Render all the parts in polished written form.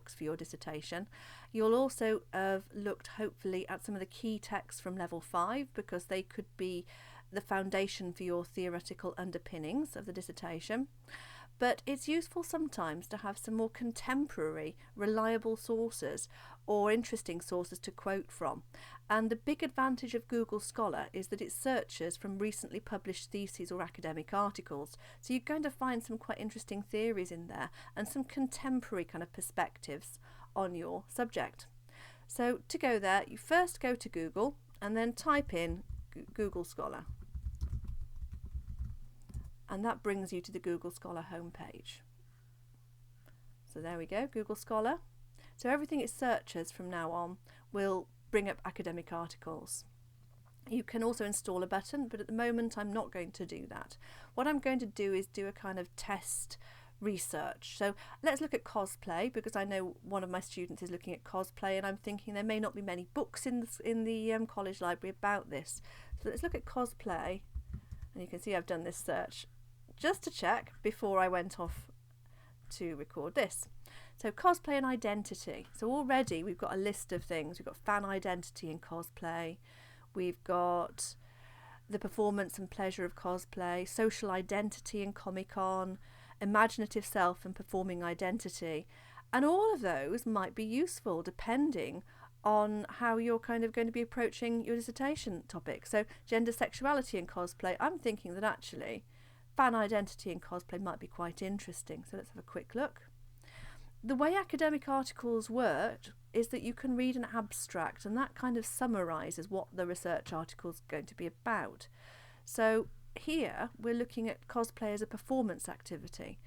books for your dissertation. You'll also have looked hopefully at some of the key texts from level 5, because they could be the foundation for your theoretical underpinnings of the dissertation. But it's useful sometimes to have some more contemporary, reliable sources or interesting sources to quote from. And the big advantage of Google Scholar is that it searches from recently published theses or academic articles. So you're going to find some quite interesting theories in there and some contemporary kind of perspectives on your subject. So to go there, you first go to Google and then type in Google Scholar. And that brings you to the Google Scholar homepage. So there we go, Google Scholar. So everything it searches from now on will bring up academic articles. You can also install a button, but at the moment I'm not going to do that. What I'm going to do is do a kind of test research. So let's look at cosplay, because I know one of my students is looking at cosplay, and I'm thinking there may not be many books in the college library about this. So let's look at cosplay, and you can see I've done this search just to check before I went off to record this. So cosplay and identity. So already we've got a list of things. We've got fan identity in cosplay. We've got the performance and pleasure of cosplay, social identity in Comic-Con, imaginative self and performing identity. And all of those might be useful depending on how you're kind of going to be approaching your dissertation topic. So gender, sexuality in cosplay, I'm thinking that actually fan identity in cosplay might be quite interesting. So let's have a quick look. The way academic articles work is that you can read an abstract, and that kind of summarises what the research article is going to be about. So here we're looking at cosplay as a performance activity.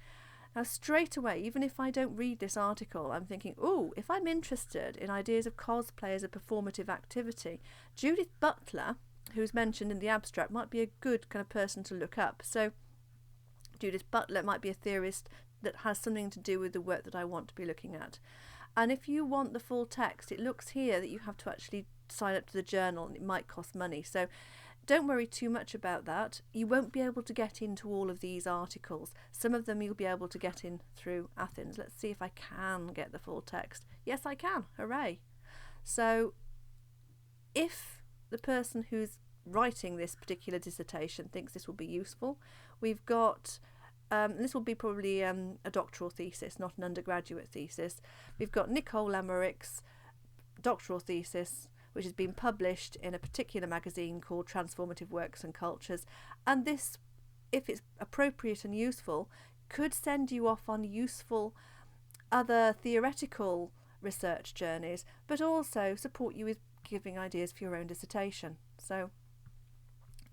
Now straight away, even if I don't read this article, I'm thinking, oh, if I'm interested in ideas of cosplay as a performative activity, Judith Butler, who's mentioned in the abstract, might be a good kind of person to look up. So Judith Butler might be a theorist that has something to do with the work that I want to be looking at. And if you want the full text, it looks here that you have to actually sign up to the journal, and it might cost money. So don't worry too much about that. You won't be able to get into all of these articles. Some of them you'll be able to get in through Athens. Let's see if I can get the full text. Yes, I can. Hooray. So if the person who's writing this particular dissertation thinks this will be useful, we've got this will be probably a doctoral thesis, not an undergraduate thesis. We've got Nicole Emmerich's doctoral thesis, which has been published in a particular magazine called Transformative Works and Cultures. And this, if it's appropriate and useful, could send you off on useful other theoretical research journeys, but also support you with giving ideas for your own dissertation. So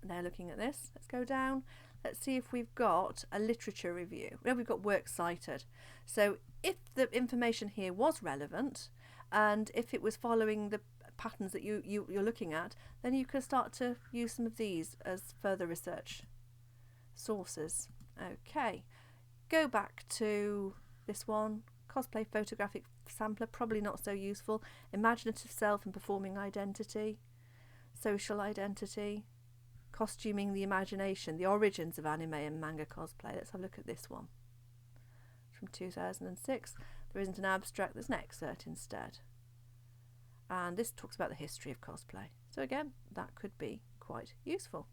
they're looking at this. Let's go down. Let's see if we've got a literature review. Well, we've got works cited. So if the information here was relevant, and if it was following the patterns that you're looking at, then you can start to use some of these as further research sources. Okay, go back to this one. Cosplay photographic sampler, probably not so useful. Imaginative self and performing identity. Social identity. Costuming the imagination, the origins of anime and manga cosplay. Let's have a look at this one. From 2006. There isn't an abstract, there's an excerpt instead. And this talks about the history of cosplay. So again, that could be quite useful.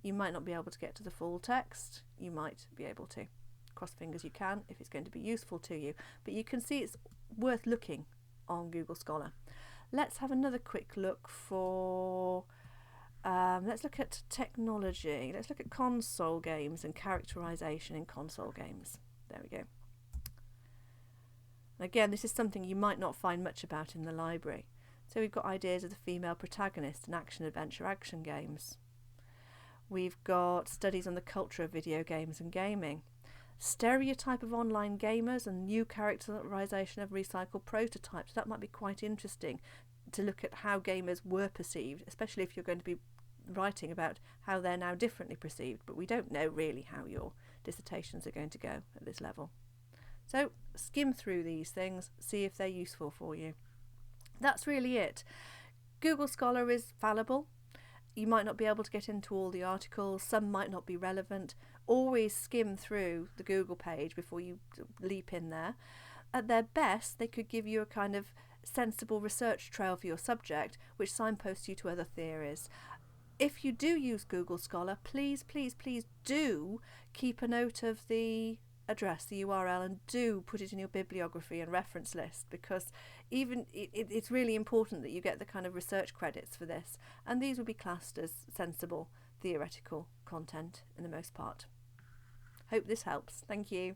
You might not be able to get to the full text. You might be able to. Cross fingers you can if it's going to be useful to you. But you can see it's worth looking on Google Scholar. Let's have another quick look for... let's look at technology. Let's look at console games and characterization in console games. There we go. Again, this is something you might not find much about in the library. So we've got ideas of the female protagonist in action-adventure action games. We've got studies on the culture of video games and gaming. Stereotype of online gamers and new characterization of recycled prototypes. That might be quite interesting to look at how gamers were perceived, especially if you're going to be writing about how they're now differently perceived, but we don't know really how your dissertations are going to go at this level. So skim through these things, see if they're useful for you. That's really it. Google Scholar is fallible. You might not be able to get into all the articles, some might not be relevant. Always skim through the Google page before you leap in there. At their best, they could give you a kind of sensible research trail for your subject, which signposts you to other theories. If you do use Google Scholar, please, please, please do keep a note of the address, the URL, and do put it in your bibliography and reference list, because even it's really important that you get the kind of research credits for this, and these would be classed as sensible theoretical content in the most part. Hope this helps. Thank you.